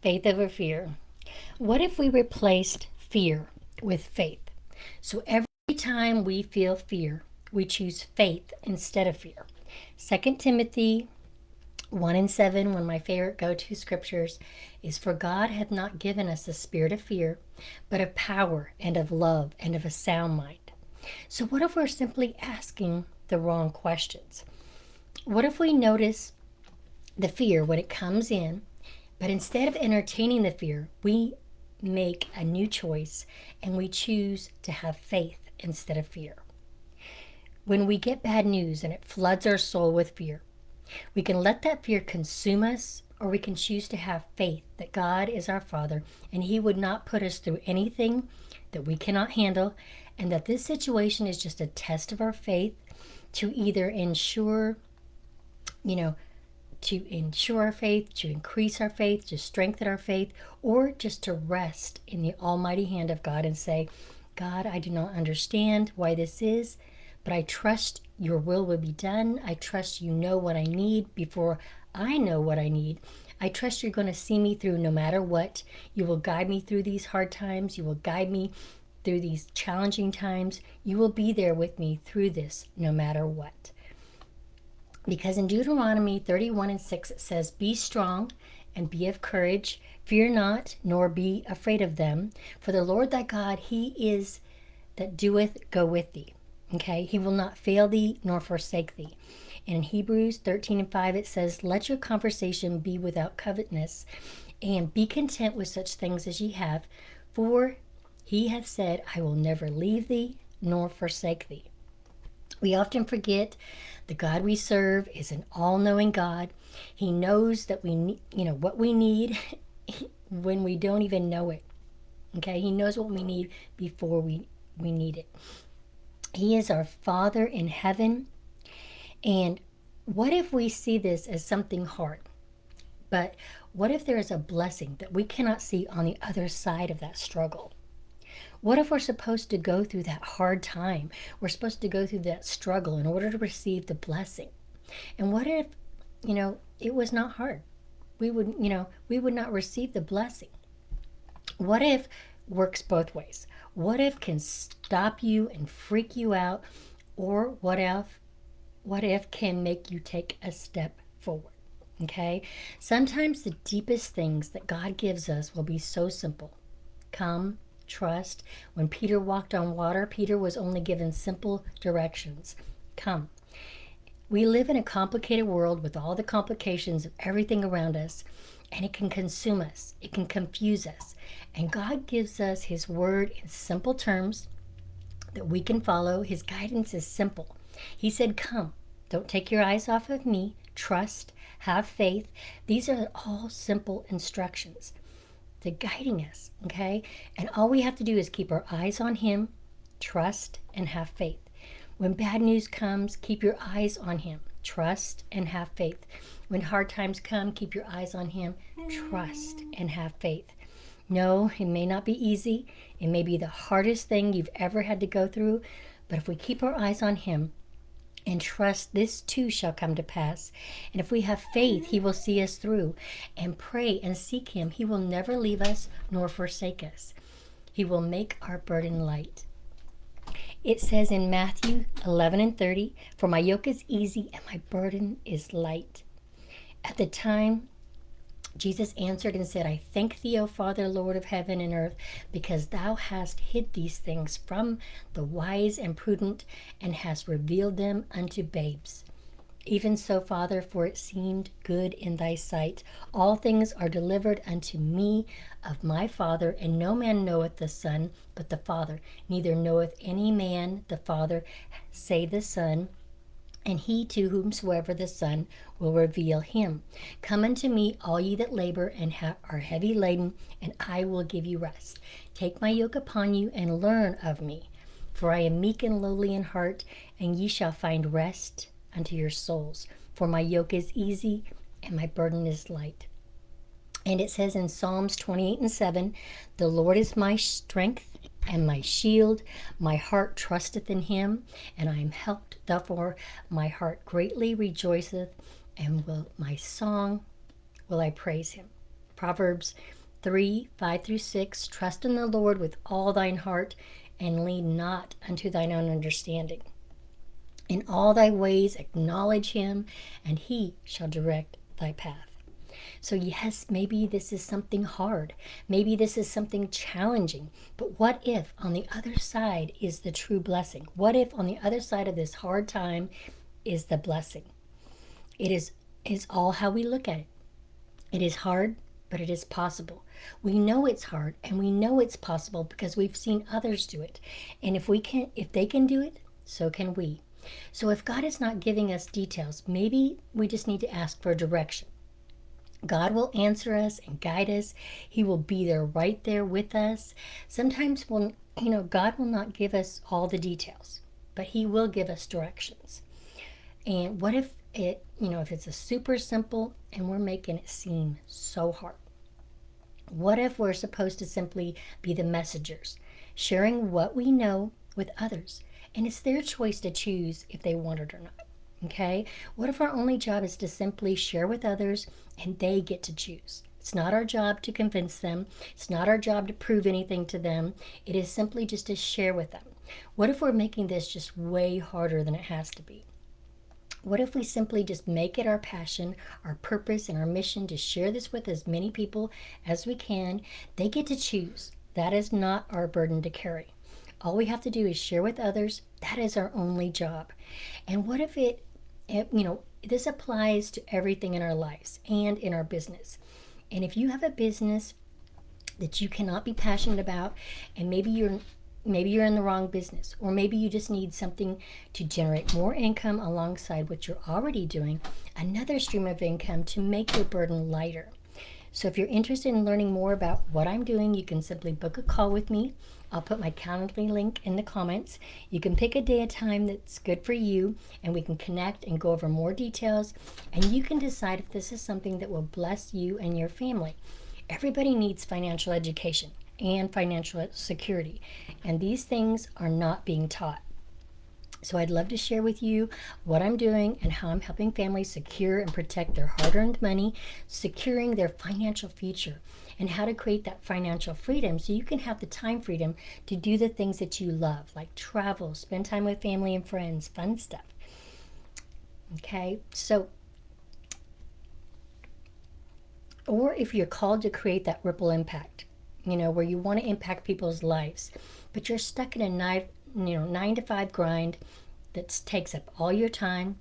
Faith over fear. What if we replaced fear with faith? So every time we feel fear, we choose faith instead of fear. 2 Timothy 1 and 7, one of my favorite go-to scriptures, is for God hath not given us a spirit of fear, but of power and of love and of a sound mind. So what if we're simply asking the wrong questions? What if we notice the fear when it comes in, but instead of entertaining the fear, we make a new choice and we choose to have faith instead of fear? When we get bad news and it floods our soul with fear, we can let that fear consume us, or we can choose to have faith that God is our Father and He would not put us through anything that we cannot handle, and that this situation is just a test of our faith to either ensure, to ensure our faith, to increase our faith, to strengthen our faith, or just to rest in the almighty hand of God and say, God, I do not understand why this is, but I trust your will be done. I trust you know what I need before I know what I need. I trust you're going to see me through no matter what. You will guide me through these hard times. You will guide me through these challenging times. You will be there with me through this no matter what. Because in Deuteronomy 31 and 6 it says, be strong and be of courage. Fear not, nor be afraid of them. For the Lord thy God, He is that doeth go with thee. Okay, He will not fail thee nor forsake thee. And in Hebrews 13 and 5 it says, let your conversation be without covetousness, and be content with such things as ye have. For He hath said, I will never leave thee nor forsake thee. We often forget the God we serve is an all-knowing God. He knows that we need, what we need when we don't even know it. Okay, He knows what we need before we need it. He is our Father in heaven. And what if we see this as something hard? But what if there is a blessing that we cannot see on the other side of that struggle? What if we're supposed to go through that hard time? We're supposed to go through that struggle in order to receive the blessing. And what if, it was not hard? We would not receive the blessing. What if works both ways? What if can stop you and freak you out? Or what if can make you take a step forward? Okay? Sometimes the deepest things that God gives us will be so simple. Come, trust. When Peter walked on water, Peter was only given simple directions. Come. We live in a complicated world with all the complications of everything around us, and it can consume us. It can confuse us. And God gives us His word in simple terms that we can follow. His guidance is simple. He said, come. Don't take your eyes off of me. Trust. Have faith. These are all simple instructions to guiding us, okay? And all we have to do is keep our eyes on Him, trust, and have faith. When bad news comes, keep your eyes on Him, trust, and have faith. When hard times come, keep your eyes on Him, trust, and have faith. No, it may not be easy. It may be the hardest thing you've ever had to go through, but if we keep our eyes on Him and trust, this too shall come to pass. And if we have faith, He will see us through. And pray and seek Him. He will never leave us nor forsake us. He will make our burden light. It says in Matthew 11 and 30, for my yoke is easy and my burden is light. At the time, Jesus answered and said, I thank thee, O Father, Lord of heaven and earth, because thou hast hid these things from the wise and prudent, and hast revealed them unto babes. Even so, Father, for it seemed good in thy sight. All things are delivered unto me of my Father, and no man knoweth the Son but the Father, neither knoweth any man the Father save the Son, and he to whomsoever the Son will reveal him. Come unto me, all ye that labor and are heavy laden, and I will give you rest. Take my yoke upon you, and learn of me. For I am meek and lowly in heart, and ye shall find rest unto your souls. For my yoke is easy, and my burden is light. And it says in Psalms 28 and 7, the Lord is my strength and my shield. My heart trusteth in him, and I am helped. Therefore my heart greatly rejoiceth, and my song will I praise him. Proverbs 3:5-6, trust in the Lord with all thine heart, and lean not unto thine own understanding. In all thy ways acknowledge him, and he shall direct thy path. So yes, maybe this is something hard. Maybe this is something challenging. But what if on the other side is the true blessing? What if on the other side of this hard time is the blessing? It is all how we look at it. It is hard, but it is possible. We know it's hard, and we know it's possible because we've seen others do it. And if they can do it, so can we. So if God is not giving us details, maybe we just need to ask for direction. God will answer us and guide us. He will be there right there with us. Sometimes God will not give us all the details, but he will give us directions. And what if if it's a super simple and we're making it seem so hard? What if we're supposed to simply be the messengers, sharing what we know with others? And it's their choice to choose if they want it or not. Okay? What if our only job is to simply share with others and they get to choose? It's not our job to convince them. It's not our job to prove anything to them. It is simply just to share with them. What if we're making this just way harder than it has to be? What if we simply just make it our passion, our purpose, and our mission to share this with as many people as we can? They get to choose. That is not our burden to carry. All we have to do is share with others. That is our only job. And what if this applies to everything in our lives and in our business. And if you have a business that you cannot be passionate about, and maybe you're in the wrong business, or maybe you just need something to generate more income alongside what you're already doing, another stream of income to make your burden lighter. So if you're interested in learning more about what I'm doing, you can simply book a call with me. I'll put my Calendly link in the comments. You can pick a day, a time that's good for you, and we can connect and go over more details, and you can decide if this is something that will bless you and your family. Everybody needs financial education and financial security, and these things are not being taught. So I'd love to share with you what I'm doing and how I'm helping families secure and protect their hard-earned money, securing their financial future, and how to create that financial freedom so you can have the time freedom to do the things that you love, like travel, spend time with family and friends, fun stuff. Okay, so, or if you're called to create that ripple impact, where you want to impact people's lives, but you're stuck in a 9 to 5 grind that takes up all your time,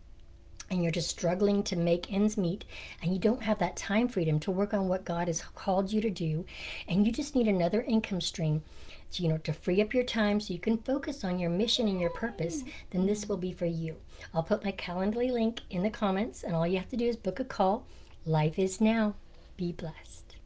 and you're just struggling to make ends meet, and you don't have that time freedom to work on what God has called you to do, and you just need another income stream to free up your time so you can focus on your mission and your purpose, then this will be for you. I'll put my Calendly link in the comments, and all you have to do is book a call. Life is now. Be blessed.